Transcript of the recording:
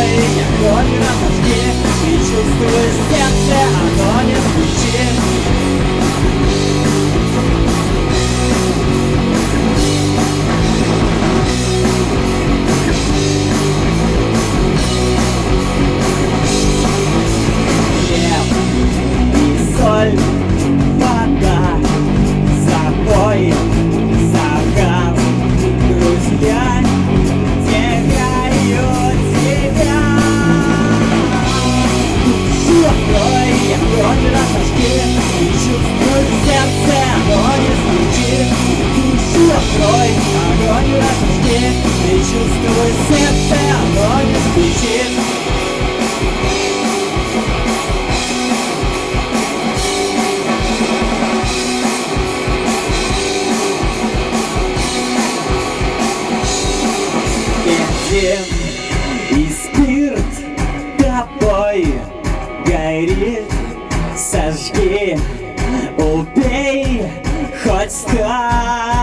открой огонь и разожги, и чувствуй сердце, оно не звучит. Соль, вода, запой, закат, друзья теряют тебя. Душу открой, огонь разожги, и чувствуй в сердце, оно не звучит. Душу открой, огонь разожги, и чувствуй в сердце, оно не звучит. И спирт тобой горит, сожги, убей хоть так.